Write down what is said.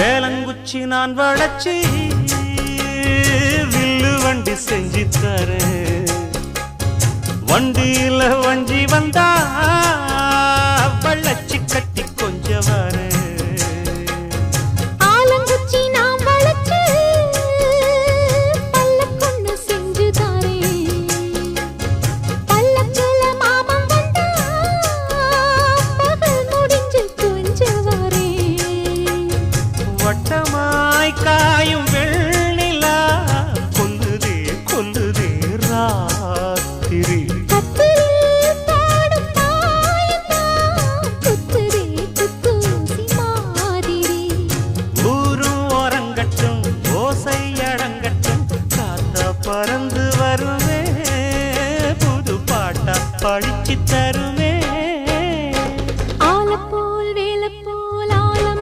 வேலங்குச்சி நான் வளச்சி வில்லு வண்டி செஞ்சு தரேன். வண்டியில வஞ்சி வந்தா வள்ளச்சி கட்டி கொஞ்சம் வர